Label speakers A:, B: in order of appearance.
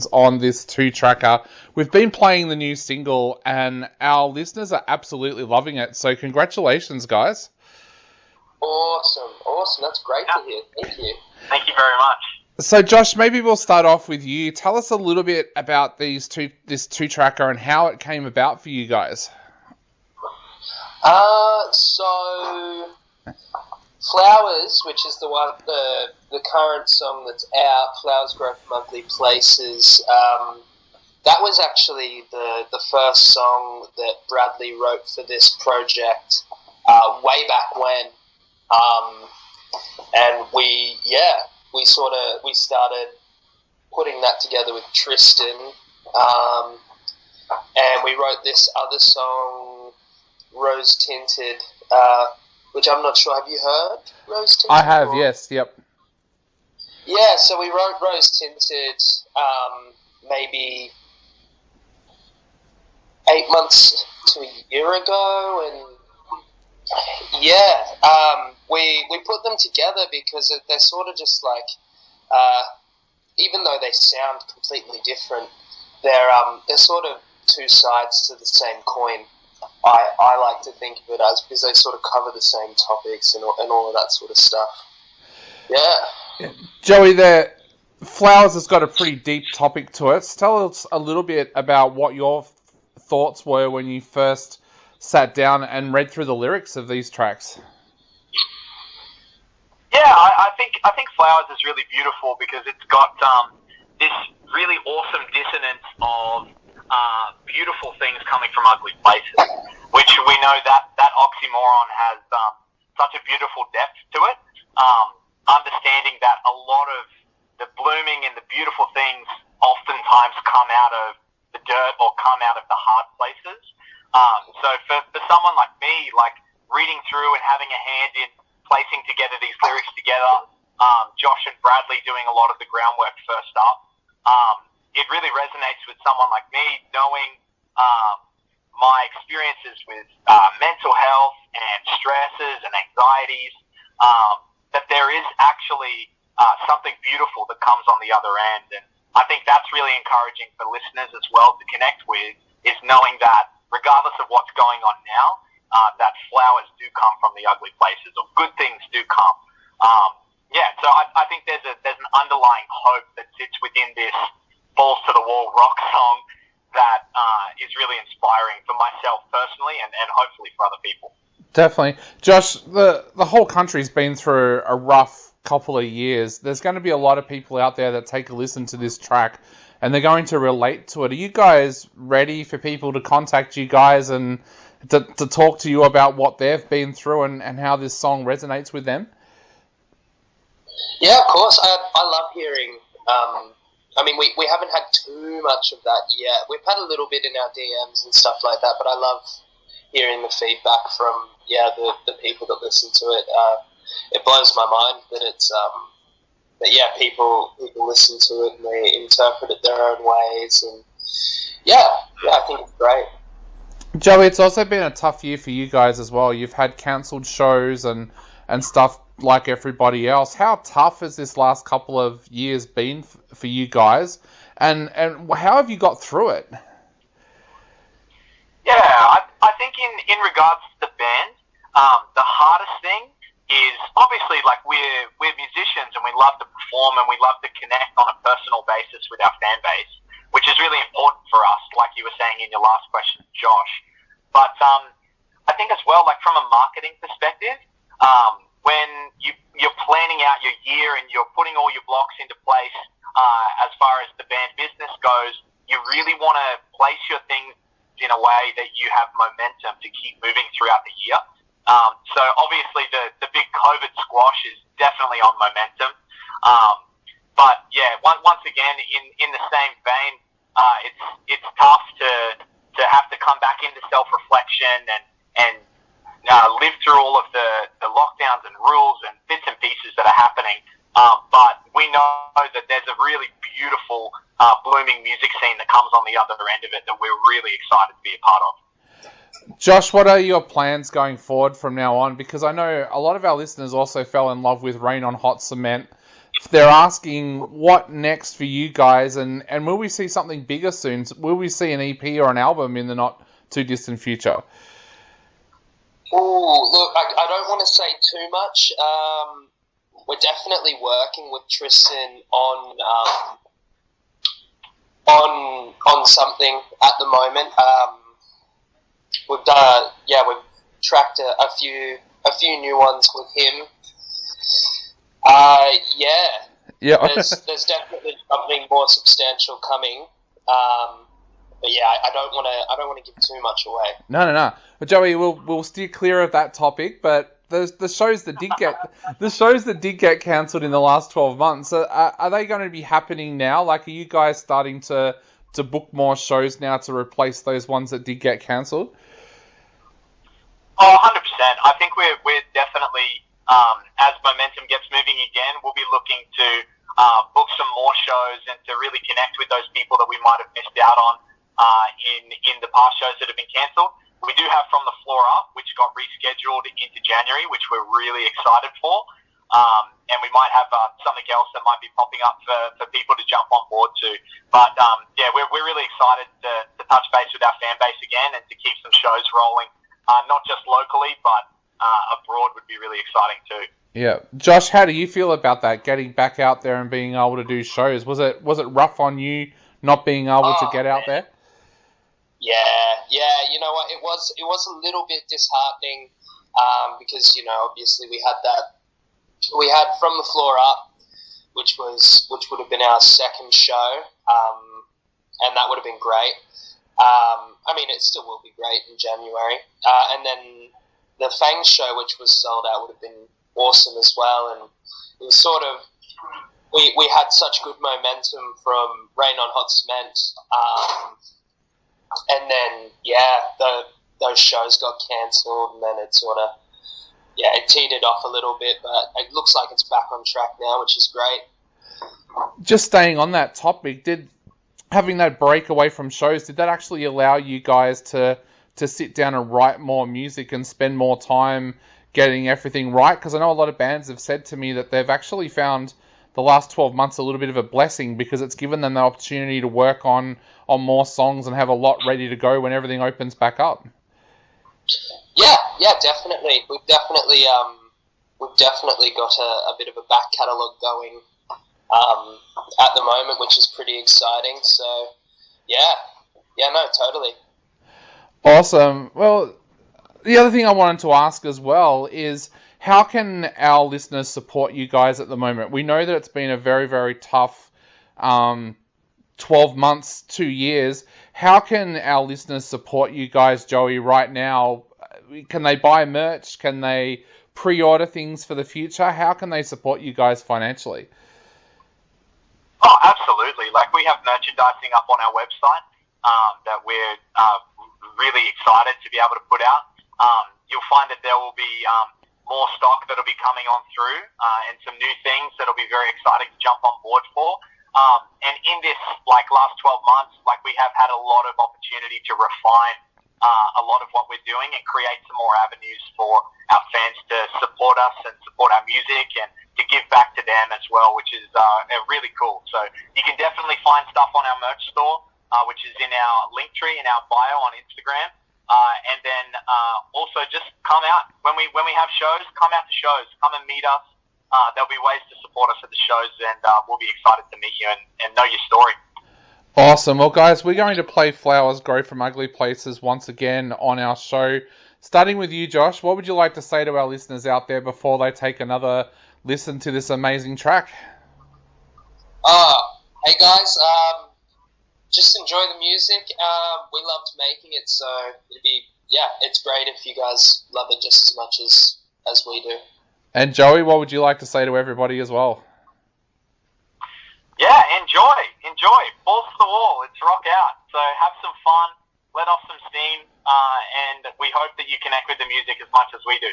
A: listens on this 2-tracker. We've been playing the new single, and our listeners are absolutely loving it. So congratulations, guys.
B: Awesome. That's great to hear. Thank you.
C: Thank you very much.
A: So, Josh, maybe we'll start off with you. Tell us a little bit about this 2-tracker and how it came about for you guys.
B: So Flowers, which is the current song that's out, Flowers Grow from Ugly Places, that was actually the first song that Bradley wrote for this project way back when. And we started putting that together with Tristan, and we wrote this other song, Rose Tinted, which I'm not sure. Have you heard Rose Tinted?
A: I have, yes, yep.
B: Yeah, so we wrote Rose Tinted maybe 8 months to a year ago, and we put them together because they're sort of just like, even though they sound completely different, they're sort of two sides to the same coin. I like to think of it as, because they sort of cover the same topics and all of that sort of stuff. Yeah.
A: Joey, Flowers has got a pretty deep topic to it. Tell us a little bit about what your thoughts were when you first sat down and read through the lyrics of these tracks.
C: Yeah, I think Flowers is really beautiful because it's got this really awesome dissonance of beautiful things coming from ugly places, which we know that oxymoron has such a beautiful depth to it. Understanding that a lot of the blooming and the beautiful things oftentimes come out of the dirt or come out of the hard places. So for someone like me, like reading through and having a hand in placing together these lyrics together, Josh and Bradley doing a lot of the groundwork first up, it really resonates with someone like me, knowing my experiences with mental health and stresses and anxieties, that there is actually something beautiful that comes on the other end. And I think that's really encouraging for listeners as well to connect with, is knowing that regardless of what's going on now, that flowers do come from the ugly places, or good things do come. So I think there's an underlying hope that sits within this balls to the wall rock song that is really inspiring for myself personally and hopefully for other people.
A: Definitely. Josh, the whole country's been through a rough couple of years. There's going to be a lot of people out there that take a listen to this track and they're going to relate to it. Are you guys ready for people to contact you guys and to talk to you about what they've been through and how this song resonates with them?
B: Yeah, of course. I love hearing. We haven't had too much of that yet. We've had a little bit in our DMs and stuff like that, but I love hearing the feedback from the people that listen to it. It blows my mind that it's people listen to it and they interpret it their own ways, and I think it's great.
A: Joey, it's also been a tough year for you guys as well. You've had cancelled shows and stuff like everybody else. How tough has this last couple of years been for you guys, and how have you got through it?
C: Yeah, I think in regards to the band, the hardest thing is obviously, like, we're musicians and we love to perform and we love to connect on a personal basis with our fan base, which is really important for us, like you were saying in your last question, Josh. But I think as well, like from a marketing perspective, when you're planning out your year and you're putting all your blocks into place, as far as the band business goes, you really want to place your things in a way that you have momentum to keep moving throughout the year. So obviously the big COVID squash is definitely on momentum. But yeah, once again, in the same vein, it's tough to have to come back into self-reflection and live through all of the lockdowns and rules and bits and pieces that are happening. But we know that there's a really beautiful blooming music scene that comes on the other end of it that we're really excited to be a part of.
A: Josh, what are your plans going forward from now on? Because I know a lot of our listeners also fell in love with Rain on Hot Cement. they're asking what next for you guys, and will we see something bigger soon? Will we see an EP or an album in the not too distant future?
B: Oh, look, I don't want to say too much. We're definitely working with Tristan on something at the moment. We've tracked a few new ones with him.
A: Yeah.
B: There's definitely something more substantial coming. But yeah, I don't want to give too much away.
A: No. But Joey, we'll steer clear of that topic. But the shows that did get cancelled in the last 12 months, are they going to be happening now? Like, are you guys starting to book more shows now to replace those ones that did get cancelled?
C: Oh, 100%. I think we're definitely, as momentum gets moving again, we'll be looking to book some more shows and to really connect with those people that we might have missed out on in the past shows that have been cancelled. We do have From the Floor Up, which got rescheduled into January, which we're really excited for. And we might have something else that might be popping up for people to jump on board to. But we're really excited to touch base with our fan base again and to keep some shows rolling, not just locally, but abroad would be really exciting too.
A: Yeah, Josh, how do you feel about that? Getting back out there and being able to do shows, was it rough on you not being able to get out there?
B: Yeah. You know what? It was a little bit disheartening because obviously we had From the Floor Up, which would have been our second show, and that would have been great. I mean, it still will be great in January, and then the Fang show, which was sold out, would have been awesome as well. And it was sort of we had such good momentum from Rain on Hot Cement. And then, those shows got cancelled, and then it sort of, it teetered off a little bit, but it looks like it's back on track now, which is great.
A: Just staying on that topic, having that break away from shows, did that actually allow you guys to sit down and write more music and spend more time getting everything right? Because I know a lot of bands have said to me that they've actually found the last 12 months a little bit of a blessing because it's given them the opportunity to work on more songs and have a lot ready to go when everything opens back up.
B: Yeah, definitely. We've definitely got a bit of a back catalogue going at the moment, which is pretty exciting. So, totally.
A: Awesome. Well, the other thing I wanted to ask as well is, how can our listeners support you guys at the moment? We know that it's been a very, very tough 12 months, 2 years. How can our listeners support you guys, Joey, right now? Can they buy merch? Can they pre-order things for the future? How can they support you guys financially?
C: Oh, absolutely. Like, we have merchandising up on our website that we're really excited to be able to put out. You'll find that there will be more stock that'll be coming on through and some new things that'll be very exciting to jump on board for. And in this last 12 months, we have had a lot of opportunity to refine a lot of what we're doing and create some more avenues for our fans to support us and support our music and to give back to them as well, which is really cool. So you can definitely find stuff on our merch store, which is in our link tree in our bio on Instagram. And then also just come out when we have shows. Come out to shows. Come and meet us. There'll be ways to support us at the shows, and we'll be excited to meet you and know your story.
A: Awesome. Well, guys, we're going to play Flowers Grow from Ugly Places once again on our show. Starting with you, Josh, what would you like to say to our listeners out there before they take another listen to this amazing track?
B: Hey guys, just enjoy the music. We loved making it, so it's great if you guys love it just as much as we do.
A: And Joey, what would you like to say to everybody as well?
C: Yeah, enjoy. Balls to the wall. It's rock out. So have some fun, let off some steam, and we hope that you connect with the music as much as we do.